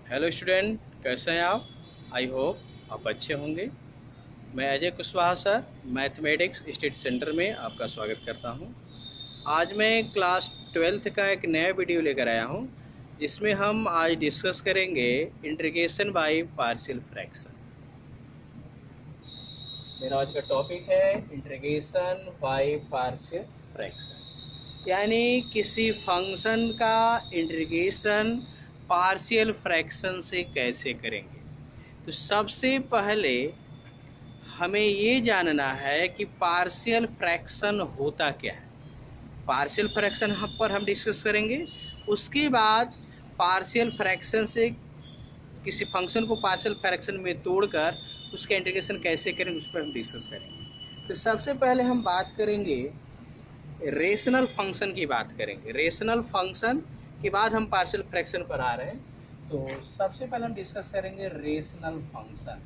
Hello student, कैसे हैं आप? आई होप आप अच्छे होंगे। मैं Ajay Kushwaha sir, mathematics study centre में आपका स्वागत करता हूं। आज मैं क्लास 12th का एक नया वीडियो लेकर आया हूं, जिसमें हम आज डिस्कस करेंगे इंटीग्रेशन बाय पार्शियल फ्रैक्शन। मेरा आज का टॉपिक है इंटीग्रेशन बाय पार्शियल फ्रैक्शन, यानी किसी फंक्शन का इंटीग्रेशन पार्शियल फ्रैक्शन से कैसे करेंगे। तो सबसे पहले हमें ये जानना है कि पार्शियल फ्रैक्शन होता क्या है। पार्शियल फ्रैक्शन पर हम डिस्कस करेंगे। उसके बाद पार्शियल फ्रैक्शन से किसी फंक्शन को पार्शियल फ्रैक्शन में तोड़कर उसका इंटीग्रेशन कैसे करेंगे, उस पर हम डिस्कस करेंगे। तो सबसे पहले हम बात करेंगे रेशनल फंक्शन की बात करेंगे। रेशनल फंक्शन के बाद हम पार्शियल फ्रैक्शन पर आ रहे हैं। तो सबसे पहले हम डिस्कस करेंगे रेशनल फंक्शन।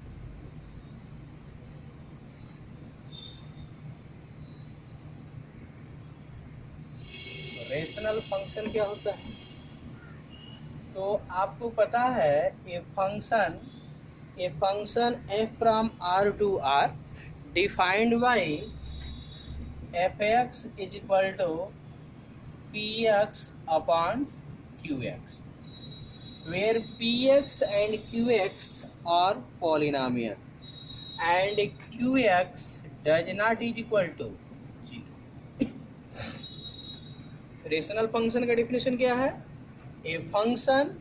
रेशनल फंक्शन क्या होता है? तो आपको पता है a function f from r to r defined by fx is equal to px upon qx, where px and qx are polynomial and qx does not is equal to 0. Rational function का definition क्या है? A function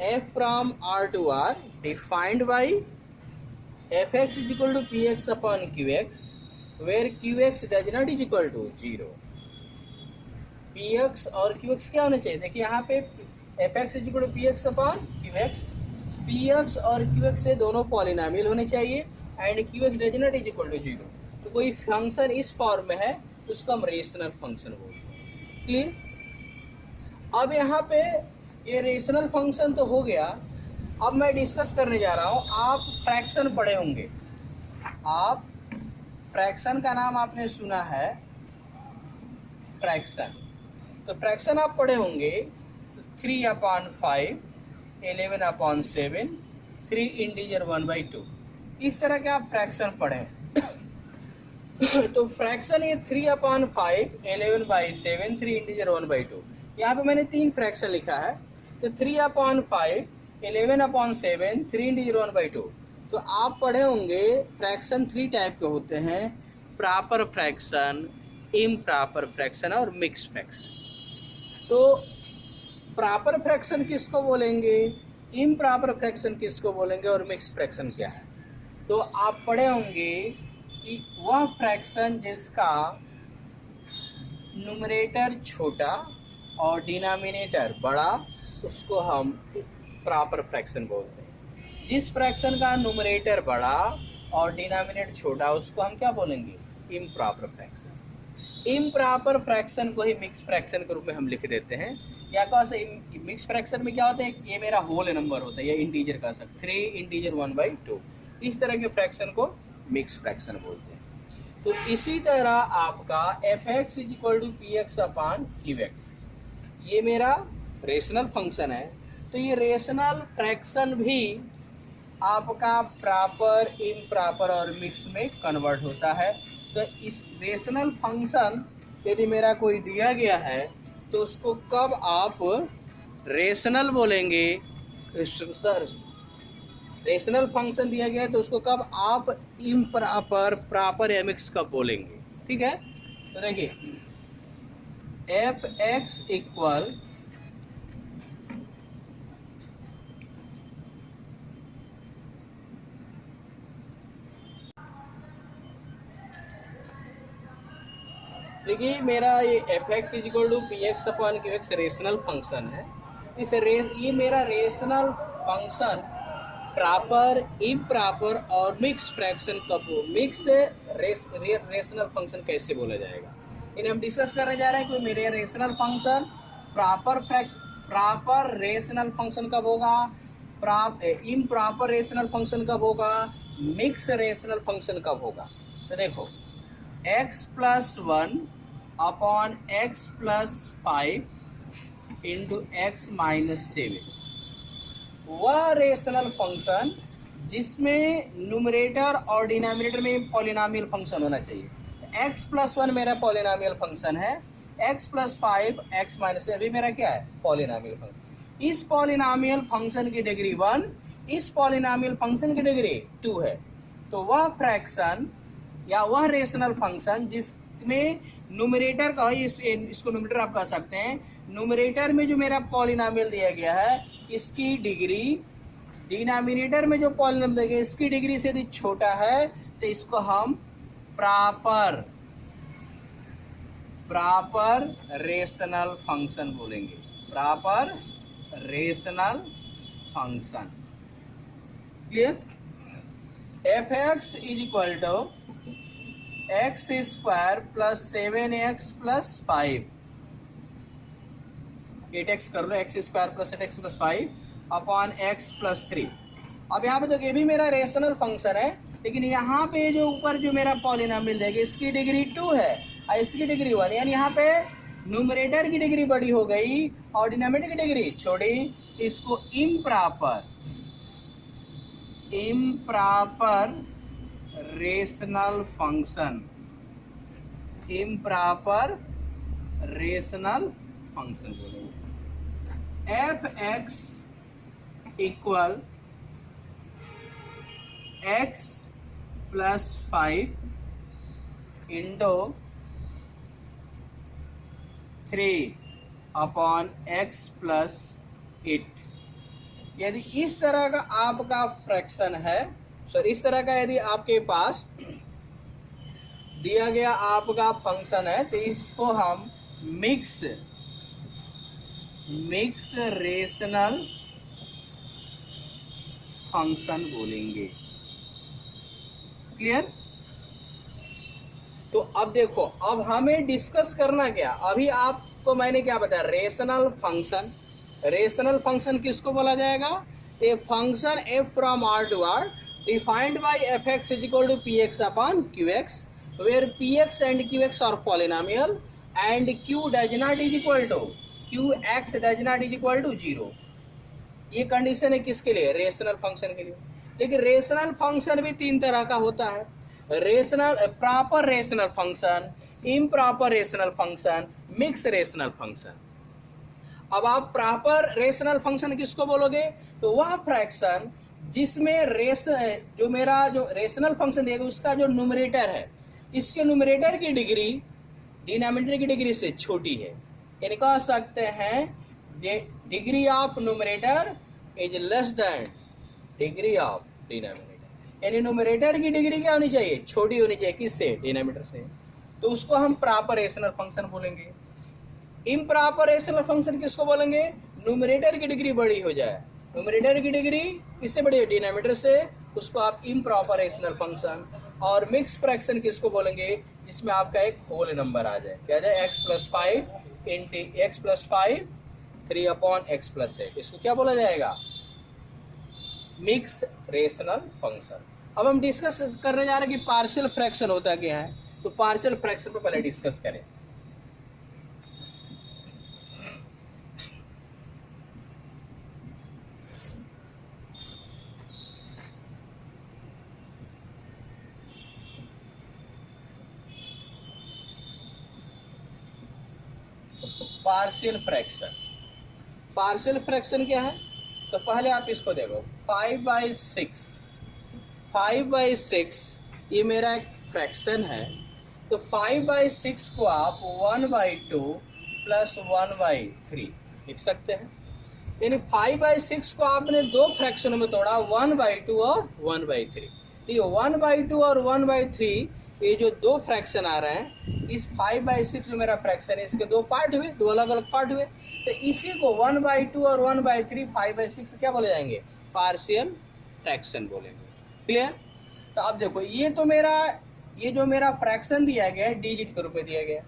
f from r to r defined by fx is equal to px upon qx, where qx does not is equal to 0. px और qx क्या होना चाहिए? देखिए यहाँ पे fx is equal to px upon qx, px और qx से दोनों पॉलिनोमियल होने चाहिए and qx does not is equal to 0। तो कोई फंक्शन इस फॉर्म में है तो उसको हम रेशनल फंक्शन बोलते हैं। क्लियर? अब यहाँ पे ये रेशनल फंक्शन तो हो गया। अब मैं डिस्कस करने जा रहा हूँ, आप फ्रैक्शन पढ़े होंगे। आप फ्रैक्शन का नाम आपने सुना है, फ्रैक्शन। तो फ्रैक्शन आप पढ़े होंगे 3/5, 11/7, 3 इंटीजर 1/2, इस तरह के आप फ्रैक्शन पढ़े। तो फ्रैक्शन ये 3/5, 11/7, 3 इंटीजर 1/2, यहाँ पे मैंने 3 फ्रैक्शन लिखा है। तो 3/5, 11/7, 3 इंटीजर 1/2। तो आप पढ़े होंगे फ्रैक्शन 3 टाइप के होते हैं, प्रॉपर फ्रैक्शन, इम्प्रॉपर फ्रैक्शन और मिक्स फ्रैक्शन। तो प्रॉपर फ्रैक्शन किसको बोलेंगे, इम्प्रॉपर फ्रैक्शन किसको बोलेंगे और मिक्स फ्रैक्शन क्या है? तो आप पढ़े होंगे कि वह फ्रैक्शन जिसका न्यूमरेटर छोटा और डिनोमिनेटर बड़ा, उसको हम प्रॉपर फ्रैक्शन बोलते हैं। जिस फ्रैक्शन का न्यूमरेटर बड़ा और डिनोमिनेटर छोटा, उसको हम क्या बोलेंगे? Improper fraction. इम्प्रॉपर फ्रैक्शन को ही मिक्स फ्रैक्शन के रूप में हम लिख देते हैं। या कह सकते मिक्स फ्रैक्शन में क्या होता है, ये मेरा होल नंबर होता है, या इंटीजर का सकते 3 इंटीजर 1/2, इस तरह के फ्रैक्शन को मिक्स फ्रैक्शन बोलते हैं। तो इसी तरह आपका fx is equal to px upon qx, ये मेरा रेशनल फंक्शन है। तो ये रेशनल फ्रैक्शन भी आपका प्रॉपर, इम्प्रॉपर और मिक्स में कन्वर्ट होता है। तो इस रेशनल फंक्शन यदि मेरा कोई दिया गया है तो उसको कब आप रेशनल बोलेंगे? सर, रेशनल फंक्शन दिया गया है तो उसको कब आप इम्प्रॉपर, प्रॉपर या मिक्स कब बोलेंगे? ठीक है। तो देखिए fx इक्वल देखिए मेरा ये fx is equal to px upon qx rational function है। ये मेरा रेशनल फंक्शन प्रॉपर, इम्प्रॉपर और मिक्स फ्रैक्शन कब हो, मिक्स रेशनल फंक्शन कैसे बोला जाएगा, इन्हें हम डिस्कस करने जा रहे हैं। कि मेरे rational function proper rational function कब होगा, इम्प्रॉपर रेशनल फंक्शन कब होगा, मिक्स रेशनल फंक्शन कब होगा। तो देखो x+1 upon x+5 into x-7, वह रेशनल फंक्शन जिसमें न्यूमरेटर और डिनोमिनेटर में पॉलिनोमियल फंक्शन होना चाहिए। x प्लस 1 मेरा पॉलिनोमियल फंक्शन है, x प्लस 5 x माइनस अभी मेरा क्या है पॉलिनोमियल फंक्शन। इस पॉलिनोमियल फंक्शन की डिग्री 1, इस पॉलिनोमियल फंक्शन की डिग्री 2 है। तो वह फ्रैक्शन या वह रेशनल फंक्शन जिसमें न्यूमरेटर का इसको न्यूमरेटर आप कह सकते हैं, न्यूमरेटर में जो मेरा पॉलिनोमियल दिया गया है इसकी डिग्री डिनोमिनेटर में जो पॉलिनोमियल दिया गया इसकी डिग्री से यदि छोटा है तो इसको हम प्रॉपर रेशनल फंक्शन बोलेंगे। Proper rational function. Clear? F x is equal to x square plus 7x plus 5, 8x कर लो, x square plus 8x plus 5 upon x plus 3। अब यहाँ पे तो ये भी मेरा रेशनल फंक्शन है, लेकिन यहाँ पे जो ऊपर जो मेरा पॉलिनोमियल देगा इसकी डिग्री 2 है और इसकी डिग्री 1, यानी यहाँ पे न्यूमरेटर की डिग्री बड़ी हो गई और डिनोमिनेटर की डिग्री छोटी। इसको improper rational function, improper rational function बोलेंगे। F x equal x plus 5 into 3 upon x plus 8। यदि इस तरह का आपका फ्रैक्शन है, सॉरी इस तरह का यदि आपके पास दिया गया आपका फंक्शन है तो इसको हम मिक्स रेशनल फंक्शन बोलेंगे। क्लियर? तो अब देखो, अब हमें डिस्कस करना क्या, अभी आपको मैंने क्या बताया, रेशनल फंक्शन। रेशनल फंक्शन किसको बोला जाएगा? A function f from r to r defined by f x is equal to p x upon q x, where p x and q x are polynomial and q does not is equal to q x does not is equal to 0। ये condition है किसके लिए? Rational function के लिए। लेकिन rational function भी 3 तरह का होता है, rational proper rational function, improper rational function, mix rational function. अब आप प्रॉपर रेशनल फंक्शन किसको बोलोगे? तो वह फ्रैक्शन जिसमें जो रेशनल फंक्शन देगा उसका जो न्यूमरेटर है इसके न्यूमरेटर की डिग्री डिनोमिनेटर की डिग्री से छोटी है। यानी कह सकते हैं degree of numerator is less than degree of denominator. यानी न्यूमरेटर की डिग्री क्या होनी चाहिए? छोटी होनी चाहिए। किससे? डिनोमिनेटर से। तो उसको हम प्रॉपर रेशनल फंक्शन बोलेंगे। इम्प्रॉपर रेशनल फंक्शन किसको बोलेंगे? न्यूमरेटर की डिग्री बड़ी हो जाए, न्यूमरेटर की डिग्री किससे बड़ी है? डिनोमिनेटर से, उसको आप इम्प्रॉपर रेशनल फंक्शन। और मिक्स फ्रैक्शन किसको बोलेंगे? जिसमें आपका एक होल नंबर आ जाए, क्या जाए? X plus 5 into x plus 5 3 upon x plus 8, इसको क्या बोला जाएगा? Mix rational function. अब हम डिस्कस करने जा रहे हैं कि पार्शियल फ्रैक्शन होता क्या है। तो पार्शियल फ्रैक्शन पर पहले डिस्कस करें। पार्शियल फ्रैक्शन, पार्शियल फ्रैक्शन क्या है? तो पहले आप इसको देखो, 5/6 ये मेरा एक फ्रैक्शन है। तो 5/6 को आप 1/2 प्लस 1/3 लिख सकते हैं। यानी 5/6 को आपने 2 फ्रैक्शनों में तोड़ा, 1/2 और 1/3। ये 1/2 और 1/3 ये जो 2 फ्रैक्शन आ रहे हैं, इस 5/6 जो मेरा फ्रैक्शन है इसके 2 पार्ट हुए, 2 अलग अलग पार्ट हुए। तो इसी को 1/2 और 1/3 5/6 क्या बोले जाएंगे? पार्शियल फ्रैक्शन बोलेंगे। क्लियर? तो अब देखो, ये जो मेरा फ्रैक्शन दिया गया है डिजिट के रूप में दिया गया।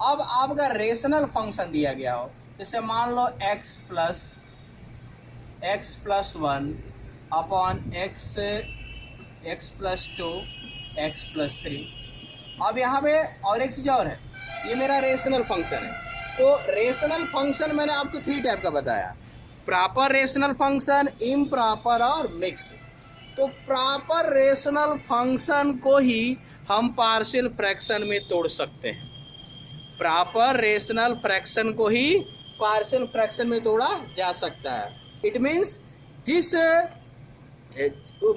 अब आपका रेशनल फंक्शन दिया गया हो, जैसे मान लो x plus 1 upon x plus 2 x plus 3। अब यहाँ पे और एक चीज और है, ये मेरा रेशनल फंक्शन है। तो रेशनल फंक्शन मैंने आपको 3 टाइप का बताया। प्रॉपर रेशनल फंक्शन, इम्प्रॉपर और मिक्स। तो प्रॉपर रेशनल फंक्शन को ही हम पार्शियल फ्रैक्शन में तोड़ सकते हैं। प्रॉपर रेशनल फ्रैक्शन को ही पार्शियल फ्रैक्शन में तोड़ा जा सकता है। इट मीन्स जिस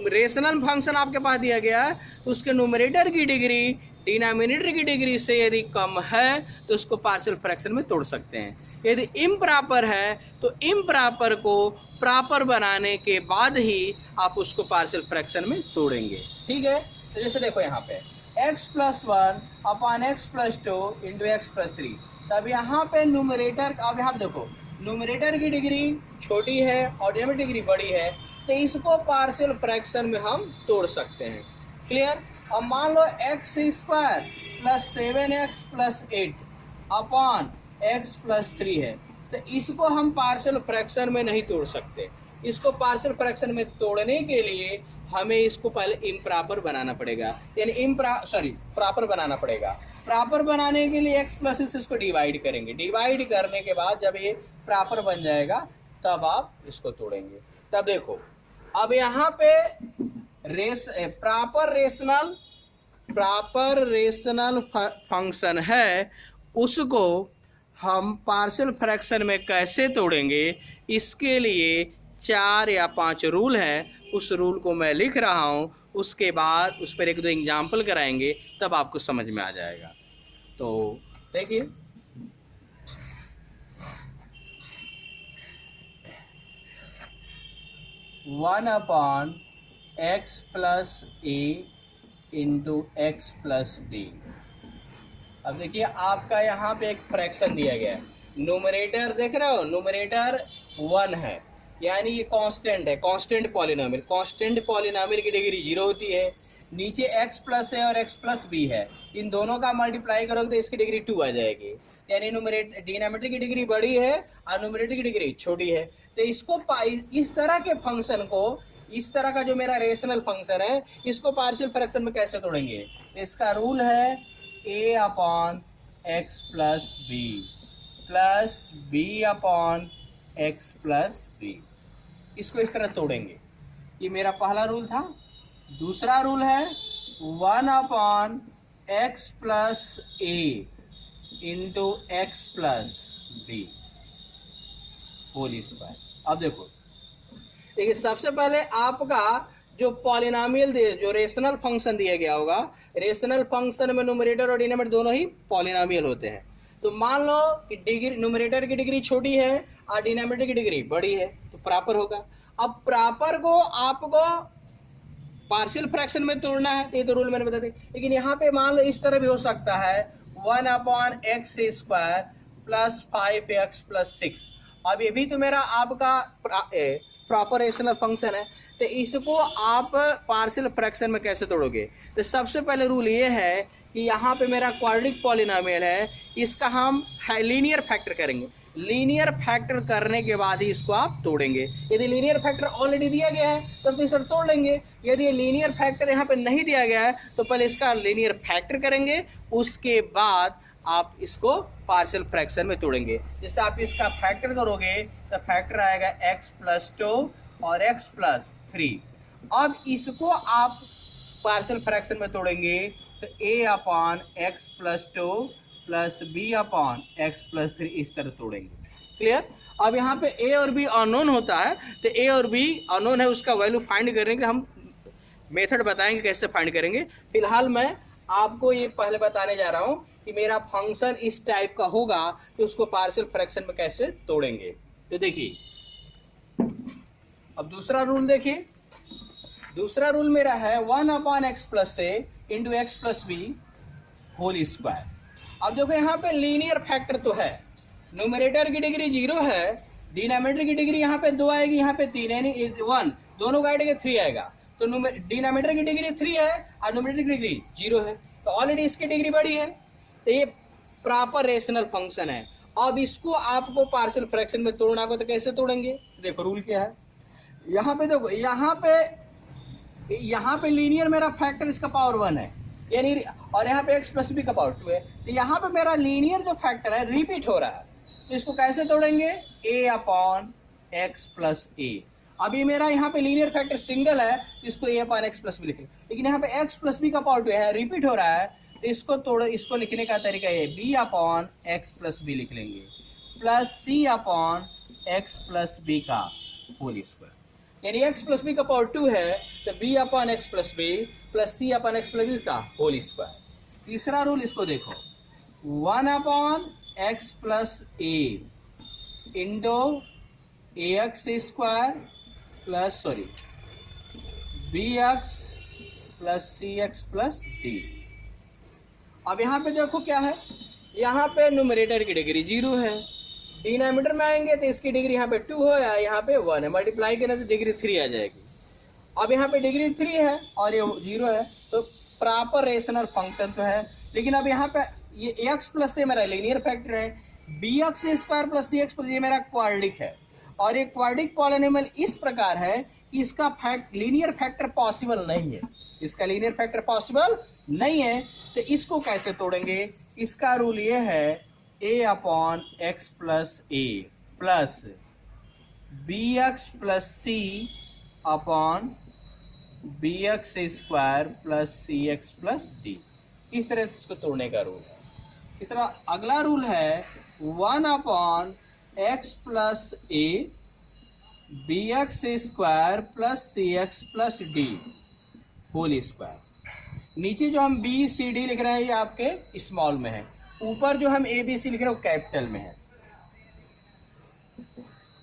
रेशनल फंक्शन आपके पास दिया गया है उसके न्यूमरेटर की डिग्री डिनोमिनेटर की डिग्री से यदि कम है तो उसको पार्शियल फ्रैक्शन में तोड़ सकते हैं। यदि इम्प्रॉपर है तो इम्प्रॉपर को प्रॉपर बनाने के बाद ही आप उसको पार्शियल फ्रैक्शन में तोड़ेंगे। ठीक है, तो जैसे देखो यहाँ पे x+1 upon x+2 into x+3। तब यहाँ पे न्यूमरेटर, अब यहाँ पे देखो न्यूमरेटर की डिग्री छोटी है और डिनोमिनेटर की डिग्री बड़ी है, तो इसको पार्शियल फ्रैक्शन में हम तोड़ सकते हैं। क्लियर। अब मान लो x² + 7x + 8 अपॉन x+3 है, तो इसको हम पार्शियल फ्रैक्शन में नहीं तोड़ सकते। इसको पार्शियल फ्रैक्शन में तोड़ने के लिए हमें इसको पहले इम्प्रॉपर बनाना पड़ेगा, यानी प्रॉपर बनाना पड़ेगा। प्रॉपर बनाने के लिए x+ से इसको डिवाइड करेंगे, डिवाइड करने के बाद जब ये प्रॉपर बन जाएगा तब आप इसको तोड़ेंगे। तब देखो अब यहाँ पे प्रॉपर रेशनल फंक्शन है, उसको हम पार्शियल फ्रैक्शन में कैसे तोड़ेंगे, इसके लिए 4 या 5 रूल है। उस रूल को मैं लिख रहा हूँ, उसके बाद उस पर 1-2 एग्जाम्पल कराएंगे, तब आपको समझ में आ जाएगा। तो देखिए, one upon x+a into x+b। अब देखिए आपका यहाँ पे एक फ्रैक्शन दिया गया है, न्यूमरेटर देख रहे हो, न्यूमरेटर 1 है, यानी ये कांस्टेंट है, कांस्टेंट पॉलिनोमियल। कांस्टेंट पॉलिनोमियल की डिग्री 0 होती है। नीचे x+ है और x+b है, इन दोनों का मल्टीप्लाई करोगे तो इसकी डिग्री 2 आ जाएगी, यानी डिनोमिनेटर की डिग्री बड़ी है और न्यूमरेटर की डिग्री छोटी है। तो इसको इस तरह के फंक्शन को, इस तरह का जो मेरा रेशनल फंक्शन है, इसको पार्शियल फ्रैक्शन में कैसे तोड़ेंगे। इसका रूल है a upon x+b plus b upon x+b। इसको इस तरह तोड़ेंगे। ये मेरा पहला रूल था। दूसरा रूल है 1 upon x+a into x+b whole square. अब देखिए सबसे पहले आपका जो पॉलिनोमियल जो रेशनल फंक्शन दिया गया होगा, रेशनल फंक्शन में न्यूमरेटर और डिनोमिनेटर दोनों ही पॉलिनोमियल होते हैं। तो मान लो कि डिग्री, न्यूमरेटर की डिग्री छोटी है और डिनोमिनेटर की डिग्री बड़ी है, तो प्रॉपर होगा। अब प्रॉपर को आपको पार्शियल फ्रैक्शन में तोड़ना है, ये तो रूल मैंने बता दिया। लेकिन यहाँ पे मान लो इस तरह भी हो सकता है 1 अपॉन x² प्लस 5x+6। अब ये भी तो मेरा आपका प्रॉपर रेशनल फंक्शन है, तो इसको आप पार्शियल फ्रैक्शन में कैसे तोड़ोगे। तो सबसे पहले रूल ये है कि यहाँ पे मेरा क्वाड्रेटिक पॉलिनोमियल है, इसका हम लीनियर फैक्टर करेंगे। लीनियर फैक्टर करने के बाद ही इसको आप तोड़ेंगे। यदि लीनियर फैक्टर ऑलरेडी दिया गया है तब तो इस तरह तोड़ लेंगे। यदि लीनियर फैक्टर यहाँ पे नहीं दिया गया है तो पहले इसका लीनियर फैक्टर करेंगे, उसके बाद आप इसको पार्शियल फ्रैक्शन में तोड़ेंगे। जैसे आप इसका फैक्टर करोगे तो फैक्टर आएगा x+2 और x+3। अब इसको आप पार्शियल फ्रैक्शन में तोड़ेंगे तो a upon x+2 plus b upon x+3 इस तरह तोड़ेंगे। क्लियर। अब यहाँ पे a और b अननोन होता है, तो a और b अननोन है, उसका वैल्यू फाइंड करेंगे। हम मेथड बताएंगे कैसे फाइंड करेंगे। फिलहाल मैं आपको ये पहले बताने जा रहा हूँ कि मेरा फंक्शन इस टाइप का होगा तो उसको पार्शियल फ्रैक्शन में कैसे तोड़ेंगे। तो देखिए अब दूसरा रूल देखिए। दूसरा रूल मेरा है 1 upon x+a into x+b whole square. अब देखो यहाँ पे लीनियर फैक्टर तो है, न्यूमरेटर की डिग्री 0 है, डिनोमिनेटर की डिग्री यहाँ पे 2 आएगी, यहाँ पे 3 यानी 1, दोनों का डिग्री 3 आएगा। तो डिनोमिनेटर की डिग्री 3 है और न्यूमरेटर की डिग्री 0 है, तो ऑलरेडी इसकी डिग्री बड़ी है, तो ये प्रॉपर रेशनल फंक्शन है। अब इसको आपको पार्शियल फ्रैक्शन में तोड़ना को तो कैसे तोड़ेंगे। देखो रूल क्या है, यहाँ पे देखो, यहाँ पे लीनियर मेरा फैक्टर इसका पावर 1 है, यानी और यहाँ पे x+b का पावर 2 है, तो यहाँ पे मेरा लीनियर जो फैक्टर है रिपीट हो रहा है, तो इसको कैसे तोड़ेंगे। a अपॉन एक्स प्लस ए। अभी मेरा यहाँ पे लीनियर फैक्टर सिंगल है, इसको ए अपॉन एक्स प्लस बी लिखेंगे, लेकिन यहाँ पे एक्स प्लस बी का पावर 2 है, रिपीट हो रहा है, तो इसको लिखने का तरीका ये b upon x plus b लिख लेंगे plus c upon x plus b का होल स्क्वायर, यानी एक्स प्लस बी का पावर 2 है तो b upon x plus b plus c upon x plus b का होल स्क्वायर। तीसरा रूल इसको देखो, 1 upon x plus a into a x square plus b x plus c x plus d. अब यहाँ पे देखो क्या है, यहाँ पे न्यूमरेटर की डिग्री 0 है, डिनोमिनेटर में आएंगे तो इसकी डिग्री यहाँ पे 2 हो या यहाँ पे 1 है, मल्टीप्लाई करें तो डिग्री 3 आ जाएगी। अब यहाँ पे डिग्री 3 है और ये 0 है, तो प्रॉपर रेशनल फंक्शन तो है, लेकिन अब यहाँ पे ये एक्स प्लस से मेरा लीनियर फैक्टर है, B x square plus c x plus ये मेरा क्वाड्रिक है, और ये क्वाड्रिक पॉलिनोमियल इस प्रकार है कि इसका लीनियर फैक्टर पॉसिबल नहीं है, इसका लीनियर फैक्टर पॉसिबल नहीं है, तो इसको कैसे तोड़ेंगे? इसका रूल ये है a upon x plus a plus b x plus c upon b x square plus c x plus d. इस तरह से इसको तोड़ने का रूल है। इस तरह अगला रूल है 1 upon x plus a b x square plus c x plus d whole square. नीचे जो हम बी सी डी लिख रहे हैं ये आपके स्मॉल में है, ऊपर जो हम ए बी सी लिख रहे हैं वो कैपिटल में है।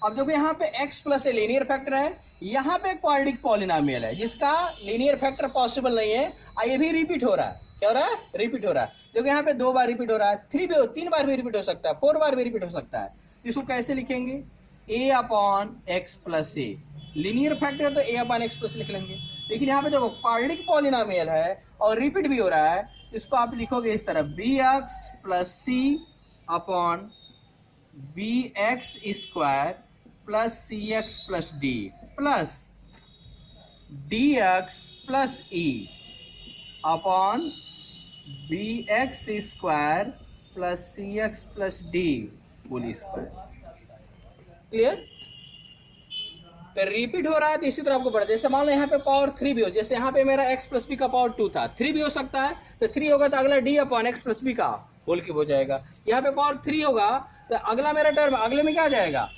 अब देखो यहाँ पे x plus a linear factor है, यहाँ पे क्वाड्रिक पॉलिनोमियल है जिसका लीनियर फैक्टर पॉसिबल नहीं है, ये भी रिपीट हो रहा है। क्या हो रहा है? रिपीट हो रहा है। देखो यहाँ पे 2 बार रिपीट हो रहा है, 3 बार भी रिपीट हो सकता है, 4 बार भी रिपीट हो सकता है। इसको कैसे लिखेंगे? a upon x plus A, linear factor तो a अपॉन एक्स प्लस लिख लेंगे, लेकिन यहाँ पे देखो क्वाड्रिक पॉलिनोमियल है और रिपीट भी हो रहा है, इसको आप लिखोगे इस तरह b x plus c upon b x square plus c x plus d plus d x plus e upon b x square plus c x plus d whole square. Clear? तो रिपीट हो रहा है तो इसी तरह आपको बढ़े, जैसे मान लो यहाँ पे पावर 3 भी हो, जैसे यहाँ पे मेरा x प्लस बी का पावर 2 था, 3 भी हो सकता है, तो 3 होगा तो अगला d upon x plus b का होल क्यूब हो जाएगा। यहाँ पे पावर 3 होगा तो अगला मेरा टर्म अगले में क्या आ जाएगा?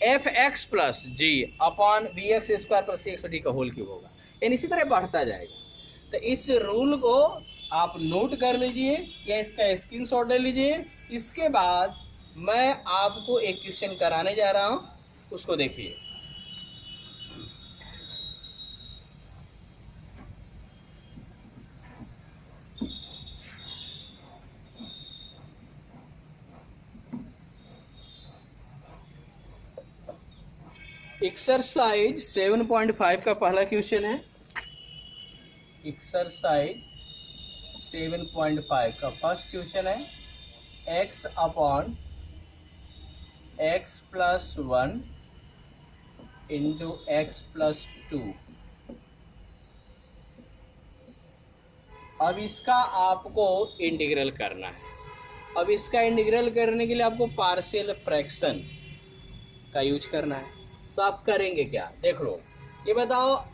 F x plus g upon b x square plus c x d का होल क्यूब होगा, यानी इसी तरह बढ़ता जाएगा। तो इस रूल को आप नोट कर लीजिए या इसका स्क्रीनशॉट ले लीजिए। इसके बाद मैं आपको एक क्वेश्चन कराने जा रहा हूँ, उसको देखिए। एक्सरसाइज 7.5 का पहला क्वेश्चन है। एक्सरसाइज 7.5 का फर्स्ट क्वेश्चन है x upon x plus 1 into x plus 2। अब इसका आपको इंटीग्रल करना है। अब इसका इंटीग्रल करने के लिए आपको पार्शियल फ्रैक्शन का यूज करना है, तो आप करेंगे क्या? देख लो, ये बताओ,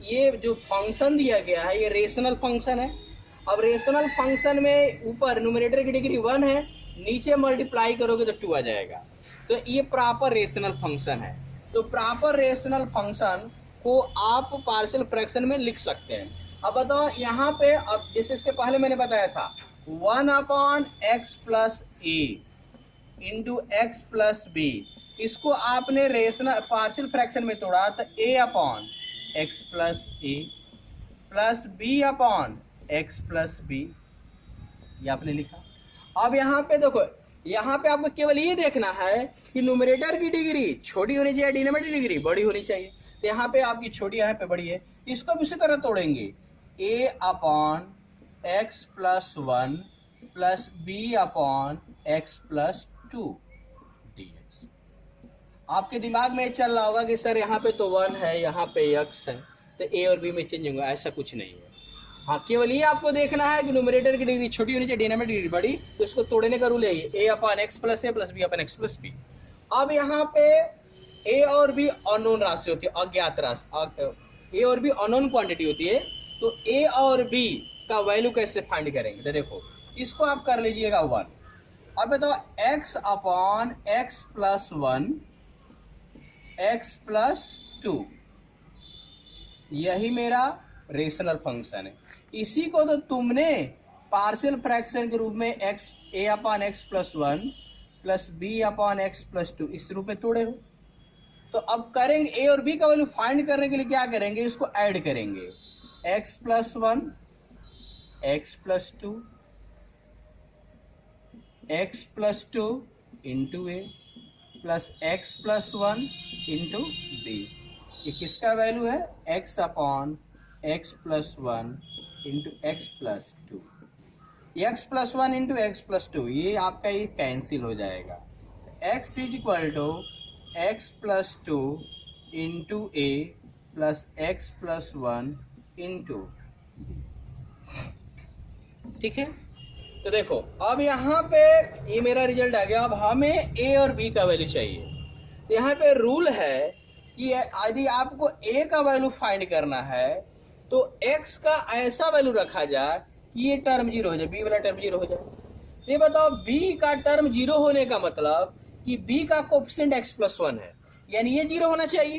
ये जो फंक्शन दिया गया है ये रेशनल फंक्शन है। अब रेशनल फंक्शन में ऊपर न्यूमरेटर की डिग्री 1 है, नीचे मल्टीप्लाई करोगे तो 2 आ जाएगा, तो ये प्रॉपर रेशनल फंक्शन है। तो प्रॉपर रेशनल फंक्शन को आप पार्शियल फ्रैक्शन में लिख सकते हैं। अब बताओ यहाँ पे, अब जैसे इसके पहले मैंने बताया था 1 upon x plus a into x plus b, इसको आपने रेशनल पार्शियल फ्रैक्शन में तोड़ा तो a upon x plus a plus B upon x plus b, ये आपने लिखा। अब यहाँ पे देखो, यहाँ पे आपको केवल ये देखना है कि न्यूमरेटर की डिग्री छोटी होनी चाहिए, डिनोमिनेटर की डिग्री बड़ी होनी चाहिए। तो यहाँ पे आपकी छोटी, यहाँ पे बड़ी है, इसको भी उसी तरह तोड़ेंगे a upon x plus 1 plus B upon x plus 2 dx। आपके दिमाग में चल रहा होगा कि सर यहाँ पे तो 1 है, यहाँ पे x है, तो a और b में चेंज होगा। ऐसा कुछ नहीं है। हाँ, केवल ये आपको देखना है कि न्यूमरेटर की डिग्री छोटी होनी चाहिए, डिनोमिनेटर की डिग्री बड़ी, तो इसको तोड़ने का रूल है a upon x plus a plus B upon x plus b. अब यहाँ पे ए और बी अननोन राशि होती है, अज्ञात राशि, ए और बी अननोन क्वांटिटी होती है, तो ए और बी का वैल्यू कैसे फाइंड करेंगे? तो देखो इसको आप कर लीजिएगा 1। अब बताओ x upon x plus 1 x plus 2, यही मेरा रेशनल फंक्शन है। इसी को तो तुमने पार्शियल फ्रैक्शन के रूप में x a upon x plus 1 plus B upon x plus 2 इस रूप में तोड़े हो। तो अब करेंगे ए और बी का वैल्यू फाइंड करने के लिए क्या करेंगे, इसको ऐड करेंगे, x plus 1 x plus 2 x plus 2 into a plus x plus 1 into b. ये किसका वैल्यू है? X upon x plus 1 into x plus 2। X plus 1 into x plus 2 ये आपका ये कैंसिल हो जाएगा। X is equal to x plus 2 into a plus x plus 1 into, ठीक है। तो देखो अब यहाँ पे ये मेरा रिजल्ट आ गया। अब हमें ए और बी का वैल्यू चाहिए। तो यहाँ पे रूल है कि यदि आपको ए का वैल्यू फाइंड करना है तो एक्स का ऐसा वैल्यू रखा जाए कि ये टर्म जीरो हो जाए, बी वाला टर्म जीरो हो जाए। तो ये बताओ बी का टर्म जीरो होने का मतलब कि बी का कोफिशिएंट एक्स प्लस 1 है, यानी ये जीरो होना चाहिए।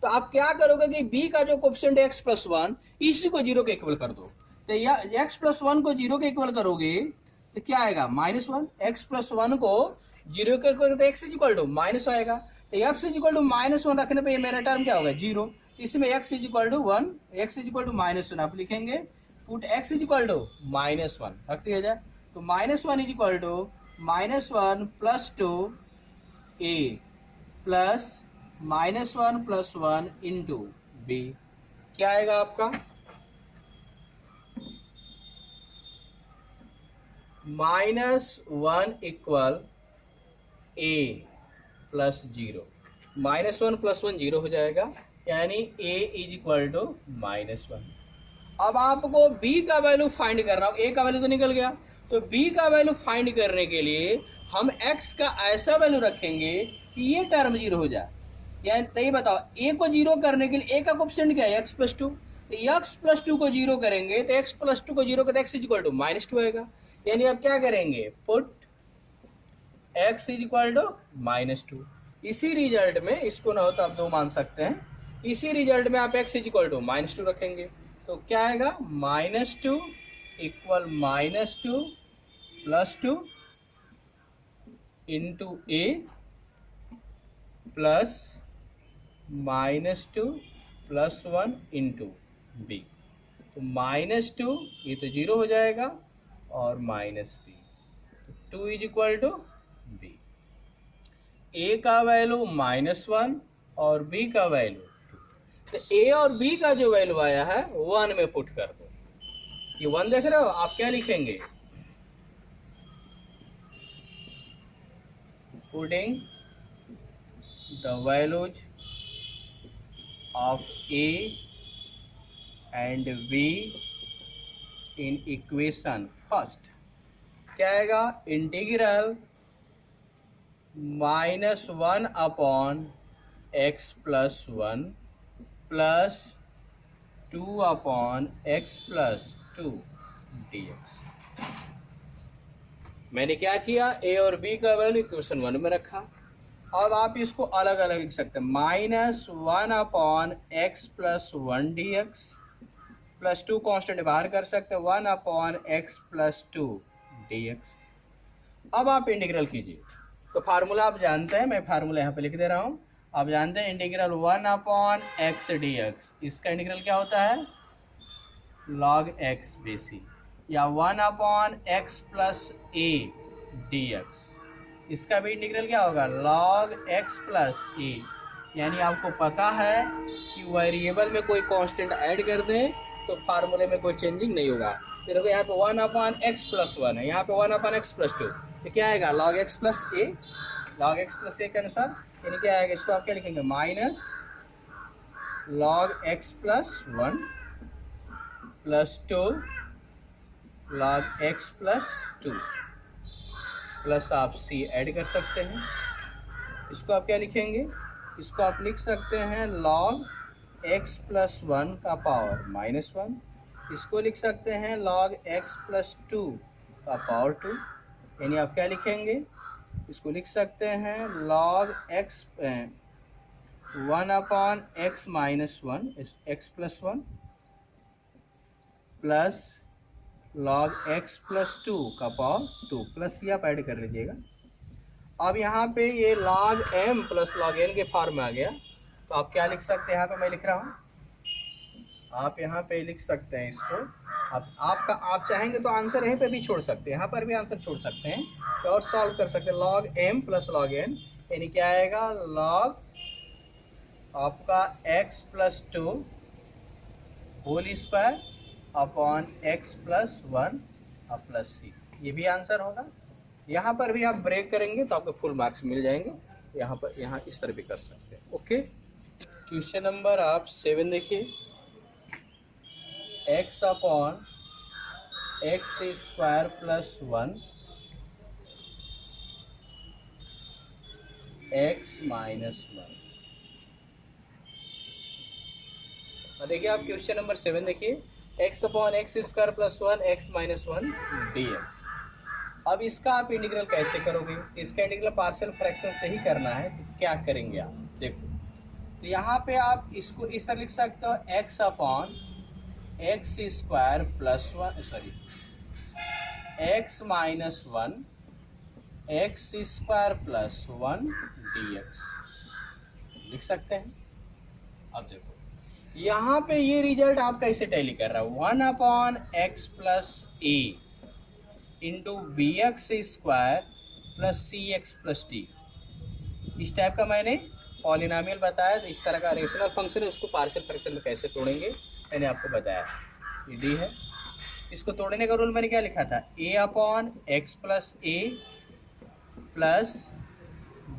तो आप क्या करोगे कि बी का जो कोफिशिएंट एक्स प्लस 1 इसी को जीरो के इक्वल कर दो। तो एक्स प्लस 1 को जीरो के इक्वल करोगे तो क्या आएगा? -1। एक्स प्लस 1 को जीरो के इक्वल तो x is equal to minus आएगा। तो एक्स इज इक्वल टू -1 रखने पे ये मेरा टर्म क्या होगा? 0। इसमें x is equal to 1, x is equal to -1 आप लिखेंगे, put x is equal to -1 रख दिया जाए। तो -1 is equal to -1 plus 2 a plus -1 plus 1 into b. क्या आएगा आपका? -1 इक्वल ए प्लस 0, -1 प्लस 1 0 हो जाएगा, यानी ए इज इक्वल टू -1। अब आपको बी का वैल्यू फाइंड करना हो, ए का वैल्यू तो निकल गया, तो बी का वैल्यू फाइंड करने के लिए हम एक्स का ऐसा वैल्यू रखेंगे कि ये टर्म 0 हो जाए। यानी तो ये बताओ ए को 0 करने के लिए ए का कोफिशिएंट क्या है? X plus 2। तो एक्स प्लस 2 को 0 करेंगे तो एक्स प्लस 2 को 0 करते एक्स इज इक्वल टू -2 आएगा। यानी अब क्या करेंगे? Put x is equal to -2। इसी रिजल्ट में इसको ना हो तो आप 2 मान सकते हैं। इसी रिजल्ट में आप x इज इक्वल टू -2 रखेंगे तो क्या आएगा? -2 equal -2 plus 2 into a plus -2 plus 1 into B. तो -2 ये तो 0 हो जाएगा और -b, 2 is equal to b। a का वैल्यू -1 और b का वैल्यू 2। तो a और b का जो वैल्यू आया है 1 में पुट कर दो। ये 1 देख रहे हो? आप क्या लिखेंगे? Putting the values of a and b in equation first. क्या आएगा? Integral -1 upon x plus 1 plus 2 upon x plus 2 dx। मैंने क्या किया? ए और बी का वैल्यू इक्वेशन 1 में रखा। अब आप इसको अलग अलग लिख सकते हैं, -1 upon x plus 1 dx plus 2 constant बाहर कर सकते हैं, 1 अपॉन एक्स प्लस 2 dx। अब आप इंटीग्रल कीजिए। तो फार्मूला आप जानते हैं, मैं फार्मूला यहाँ पे लिख दे रहा हूँ। आप जानते हैं इंटीग्रल 1 अपॉन एक्स dx, इसका इंटीग्रल क्या होता है? log x बेसिक, या 1 upon x plus a dx, इसका भी इंटीग्रल क्या होगा? log x plus a। यानी आपको पता है कि वेरिएबल में कोई कांस्टेंट ऐड कर दें तो फार्मूले में कोई चेंजिंग नहीं होगा। फिर देखो यहाँ पे 1 अपॉन एक्स प्लस 1 है, यहाँ पे 1 अपॉन एक्स प्लस 2, तो क्या आएगा? log x plus a। log x plus a के अनुसार यानी क्या आएगा? इसको आप क्या लिखेंगे? Minus log x plus 1 plus 2 log x plus 2 plus आप c ऐड कर सकते हैं। इसको आप क्या लिखेंगे? इसको आप लिख सकते हैं log x प्लस 1 का पावर -1। इसको लिख सकते हैं log x प्लस 2 का पावर 2। यानी आप क्या लिखेंगे, इसको लिख सकते हैं log x 1/x minus 1 x plus 1 plus log x plus 2 का पावर 2, प्लस ये आप ऐड कर लीजिएगा। अब यहाँ पे ये log m plus log n के फॉर्म में आ गया, तो आप क्या लिख सकते हैं, यहाँ पे मैं लिख रहा हूँ, आप यहाँ पे लिख सकते हैं इसको। अब आप चाहेंगे तो आंसर यहीं पे भी छोड़ सकते हैं, यहाँ पर भी आंसर छोड़ सकते हैं तो और सॉल्व कर सकते हैं। log m plus log n यानी क्या आएगा, log आपका x plus 2 whole square upon x plus 1 plus c, ये भी आंसर होगा। यहाँ पर भी आप ब्रेक करेंगे तो आपको फुल मार्क्स मिल जाएंगे। यहाँ इस तरह भी कर सकते हैं। ओके, क्वेश्चन नंबर आप 7 देखिए। x upon x square plus 1 x minus 1। देखिए आप क्वेश्चन नंबर 7 देखिए, x upon x square plus 1 x minus 1 dx। अब इसका आप इंटीग्रल कैसे करोगे, इसका इंटीग्रल पार्शियल फ्रैक्शन से ही करना है, तो क्या करेंगे आप देखो। तो यहाँ पे आप इसको इस तरह लिख सकते हो, x upon x square plus 1 x minus 1 x square plus 1 dx लिख सकते हैं। अब देखो यहाँ पे ये रिजल्ट आपका इसे टैली कर रहा है, 1 upon x plus a into b x square plus c x plus d. इस टाइप का मैंने पॉलिनोमियल बताया, तो इस तरह का रेशनल फंक्शन है, उसको पार्शियल फ्रैक्शन में कैसे तोड़ेंगे मैंने आपको बताया। ये डी है, इसको तोड़ने का रूल मैंने क्या लिखा था, a upon x plus a plus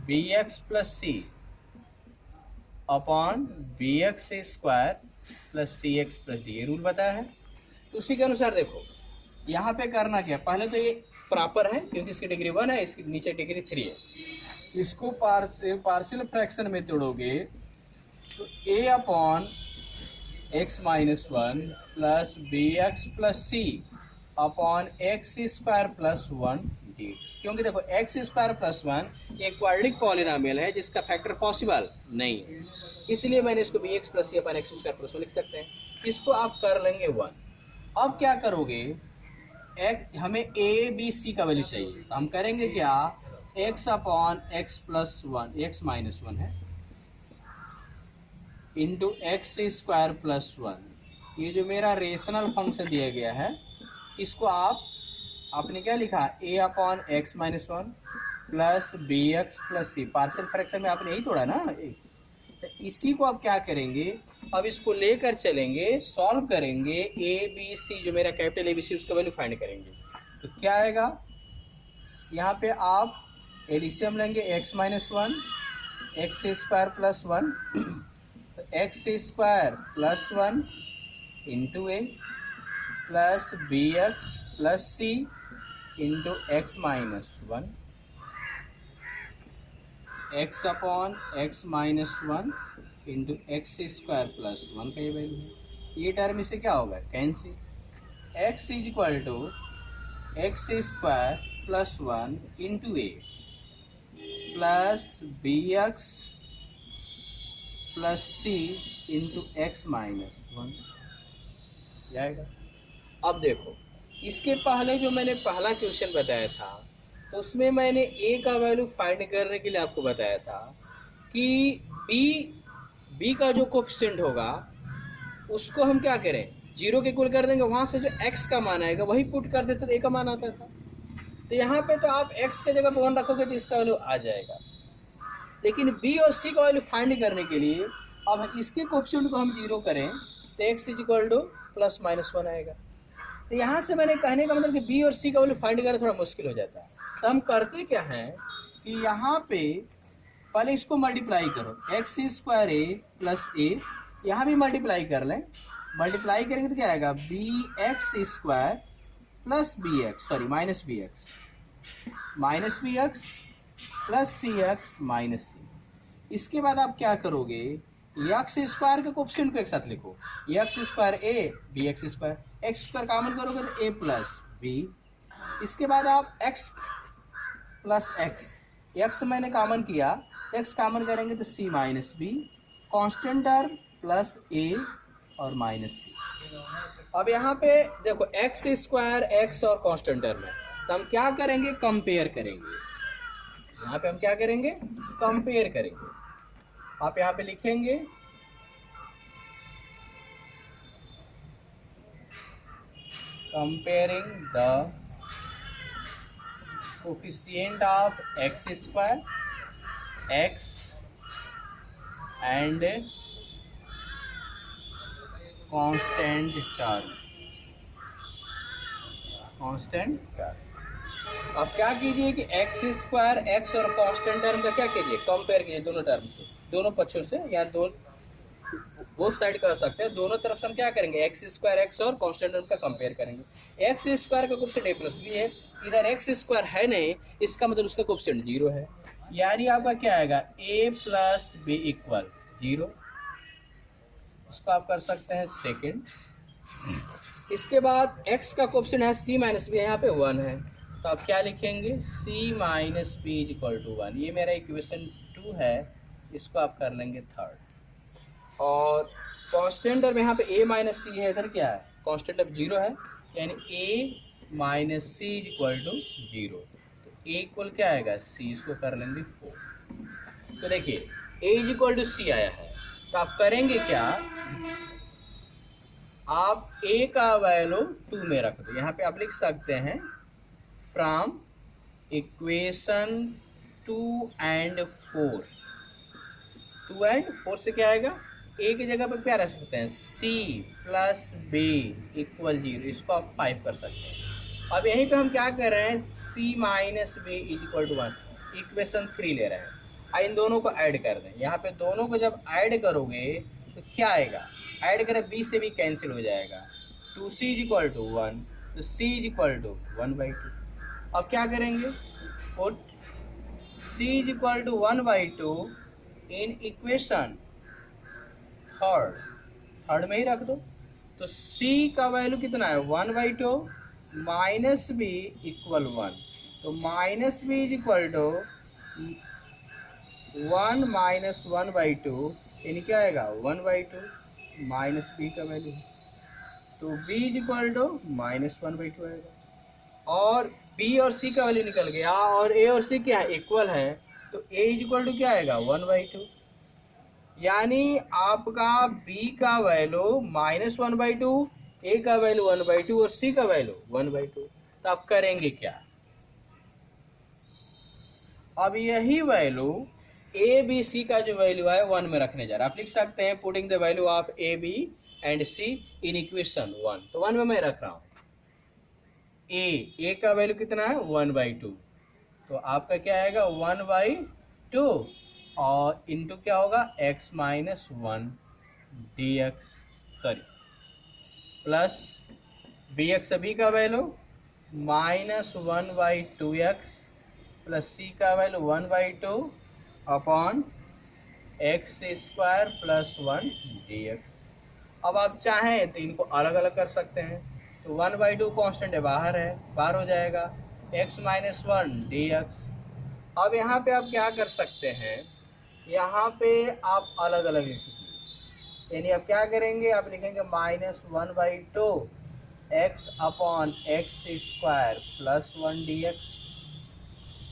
b x plus c upon b x square plus c x plus d, ये रूल बताया है। तो उसी के अनुसार देखो यहाँ पे करना क्या, पहले तो ये प्रॉपर है क्योंकि इसकी डिग्री 1 है, इसके नीचे डिग्री 3 है। तो इसको पार्शियल फ्रैक्शन में तोड़ोगे तो a upon x minus 1 plus b x plus c upon x square plus 1 d. क्योंकि देखो एक्स स्क्वायर प्लस 1 एक क्वाड्रेटिक पॉलिनोमियल है जिसका फैक्टर पॉसिबल नहीं है, इसलिए मैंने इसको B x plus c upon x square plus 1 लिख सकते हैं। इसको आप कर लेंगे 1। अब क्या करोगे, हमें ए बी सी का वैल्यू चाहिए, तो हम करेंगे क्या, x upon x plus 1 x minus 1 है इंटू एक्स स्क्वायर प्लस 1। ये जो मेरा रेशनल फंक्शन दिया गया है, इसको आपने क्या लिखा, a upon x minus 1 plus b x plus c, partial fraction में आपने यही तोड़ा ना। तो इसी को आप क्या करेंगे, अब इसको लेकर चलेंगे, सॉल्व करेंगे, ए बी सी जो मेरा कैपिटल ए बी सी उसका वैल्यू फाइंड करेंगे। तो क्या आएगा, यहाँ पे आप एलसीएम लेंगे, x minus 1 x square plus 1 तो x square plus 1 into a plus b x plus c into x minus 1 x upon x minus 1 into x square plus 1 का ये वैल्यू है। ये टर्म इससे क्या होगा, cancel. X is equal to x square plus 1 into a plus b x plus c into x minus 1 जाएगा। अब देखो इसके पहले जो मैंने पहला क्वेश्चन बताया था उसमें मैंने ए का वैल्यू फाइंड करने के लिए आपको बताया था कि बी का जो कोफिशिएंट होगा उसको हम क्या करें, 0 के इक्वल कर देंगे, वहाँ से जो x का मान आएगा वही पुट कर देते तो a का मान आता था। तो यहाँ पे तो आप x के जगह 1 रखोगे तो इसका वैल्यू आ जाएगा, लेकिन b और c का वैल्यू फाइंड करने के लिए अब इसके कोफिशिएंट को हम 0 करें तो x is equal two plus minus 1 आएगा। तो यहाँ से मैंने कहने का मतलब कि b और c का वैल्यू फाइंड करना थोड़ा मुश्किल हो जाता है। तो हम करते क्या हैं कि यहाँ पे पहले इसको मल्टीप्लाई करो, एक्स स्क्वायर ए प्लस ए, यहाँ भी मल्टीप्लाई कर लें, मल्टीप्लाई करेंगे तो क्या आएगा, b x square plus b x minus b x plus c x minus c. इसके बाद आप क्या करोगे, एक्स स्क्वायर के कोफिशिएंट को एक साथ लिखो, x square a b x square, x square common करोगे तो ए प्लस बी। इसके बाद आप एक्स प्लस एक्स मैंने कॉमन किया, एक्स कॉमन करेंगे तो c minus b, constant term plus a और माइनस सी। अब यहाँ पे देखो एक्स स्क्वायर एक्स और कॉन्स्टेंट टर्म है, तो हम क्या करेंगे, कंपेयर करेंगे। यहाँ पे हम क्या करेंगे, कंपेयर करेंगे। आप यहाँ पे लिखेंगे comparing the coefficient of x square x and constant term. अब क्या कीजिए कि एक्स स्क्वायर एक्स और कांस्टेंट टर्म का क्या कीजिए, कंपेयर कीजिए दोनों टर्म से, दोनों पक्षों से, या बोथ साइड कर सकते हैं, दोनों तरफ से हम क्या करेंगे, एक्स स्क्वायर एक्स और कांस्टेंट टर्म का कंपेयर करेंगे। एक्स स्क्वायर का कोफिशिएंट ए प्लस बी है, इधर एक्स स्क्वायर है नहीं, इसका मतलब उसका कोफिशिएंट 0 है, यानी आपका क्या आएगा, ए प्लस बी इक्वल 0। उसको आप कर सकते हैं सेकेंड। इसके बाद x का कोफिशिएंट है c माइनस बी, यहाँ पे 1 है, तो आप क्या लिखेंगे, c minus b is equal to 1। ये मेरा इक्वेशन 2 है, इसको आप कर लेंगे थर्ड। और कांस्टेंट टर्म यहाँ पे a माइनस सी है, इधर क्या है, कांस्टेंट टर्म 0 है, यानी a minus c is equal to 0। तो a इक्वल क्या आएगा, c, इसको कर लेंगे 4। तो देखिए a इज इक्वल टू सी आया है, तो आप करेंगे क्या, आप a का वैल्यू 2 में रख दो। यहाँ पे आप लिख सकते हैं फ्रॉम इक्वेशन 2 एंड 4। 2 एंड 4 से क्या आएगा, a की जगह पे क्या रख सकते हैं, c प्लस बी इक्वल 0, इसको आप 5 कर सकते हैं। अब यहीं पे हम क्या कर रहे हैं, c minus b is equal to 1, equation 3 ले रहे हैं। इन दोनों को ऐड कर दें, यहाँ पे दोनों को जब ऐड करोगे तो क्या आएगा, ऐड करें b से भी कैंसिल हो जाएगा, 2c इज इक्वल टू 1, तो c इज इक्वल टू 1/2। अब क्या करेंगे, put c is equal to 1/2 in equation third में ही रख दो। तो c का वैल्यू कितना है, 1/2 माइनस बी इक्वल 1, तो minus b is equal to 1 minus 1/2, यानी क्या आएगा, 1/2 माइनस बी का वैल्यू, तो b is equal to minus 1/2 आएगा। और b और c का वैल्यू निकल गया, और a और c क्या है, इक्वल है, तो a इज इक्वल टू क्या आएगा, 1/2, यानी आपका b का वैल्यू माइनस 1/2, a का वैल्यू 1/2 और c का वैल्यू 1/2। तो आप करेंगे क्या, अब यही वैल्यू ए बी सी का जो वैल्यू है 1 में रखने जा रहा है। आप लिख सकते हैं putting the value of a b and c in equation 1, तो 1 में मैं रख रहा हूँ। ए का वैल्यू कितना है, 1/2, तो आपका क्या आएगा, 1/2 और इंटू क्या होगा, x minus 1 d x, sorry plus b x, b का value minus 1/2x plus c का value 1/2 upon x square plus 1 dx। अब आप चाहें तो इनको अलग अलग कर सकते हैं, तो 1/2 कॉन्स्टेंट है, बाहर हो जाएगा, x माइनस 1 dx। अब यहाँ पे आप क्या कर सकते हैं, यहाँ पे आप अलग अलग लिखिए, यानी आप क्या करेंगे, आप लिखेंगे minus 1/2 x upon x square plus 1 dx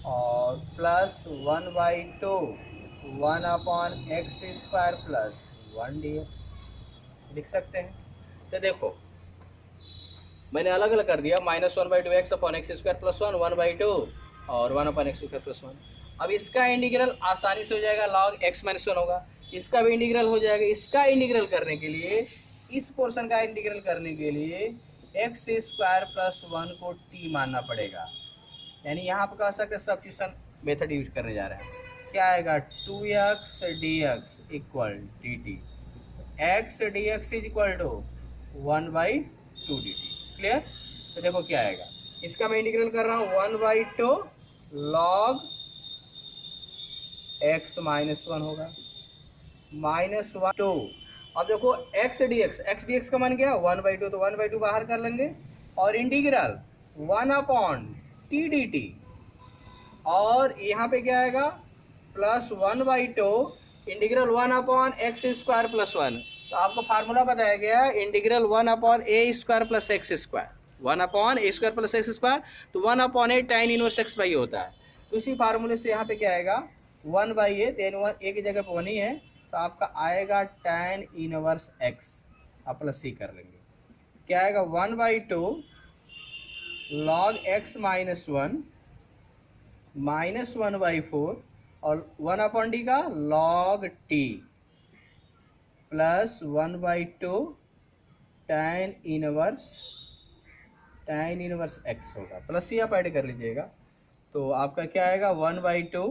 और plus 1/2 1 upon x square plus 1 dx लिख सकते हैं। तो देखो मैंने अलग अलग कर दिया, minus 1/2 x upon x square plus 1/2 और 1 अपॉन एक्स स्क्वायर प्लस 1। अब इसका इंटीग्रल आसानी से हो जाएगा, log x माइनस 1 होगा, इसका भी इंटीग्रल हो जाएगा। इसका इंटीग्रल करने के लिए, इस पोर्शन का इंटीग्रल करने के लिए एक्स स्क्वायर प्लस 1 को t मानना पड़ेगा, यानी यहाँ पर कह सकते हैं सब्स्टिट्यूशन मेथड यूज करने जा रहे हैं। क्या आएगा, 2x dx equal dt, x dx is equal to 1/2 dt। Clear, तो देखो क्या आएगा, इसका मैं इंटीग्रल कर रहा हूँ 1/2 log x माइनस 1 होगा, माइनस 1 2। अब देखो x dx का मान क्या, 1/2, तो 1/2 बाहर कर लेंगे, और इंटीग्रल 1/t dt, और यहाँ पे क्या आएगा प्लस 1/2 इंटीग्रल 1/x² प्लस 1। तो आपको फार्मूला बताया गया है integral 1/a² plus x², 1/a² plus x², तो 1/a tan inverse x by होता है। तो उसी फार्मूले से यहाँ पे क्या आएगा 1/a, tan a की जगह पर 1 ही है, तो आपका आएगा tan इनवर्स x, आप प्लस c कर लेंगे, क्या आएगा 1/2 log x माइनस 1 माइनस 1/4, और 1/t का log t plus 1/2 tan inverse x होगा, प्लस ही आप ऐड कर लीजिएगा। तो आपका क्या आएगा 1/2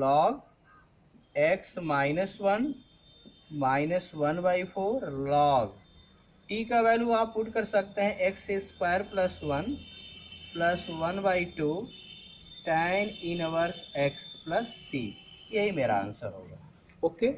log x minus 1 minus 1/4 log t का वैल्यू आप पुट कर सकते हैं x² plus 1 plus 1/2 tan inverse x plus c, यही मेरा आंसर होगा। ओके।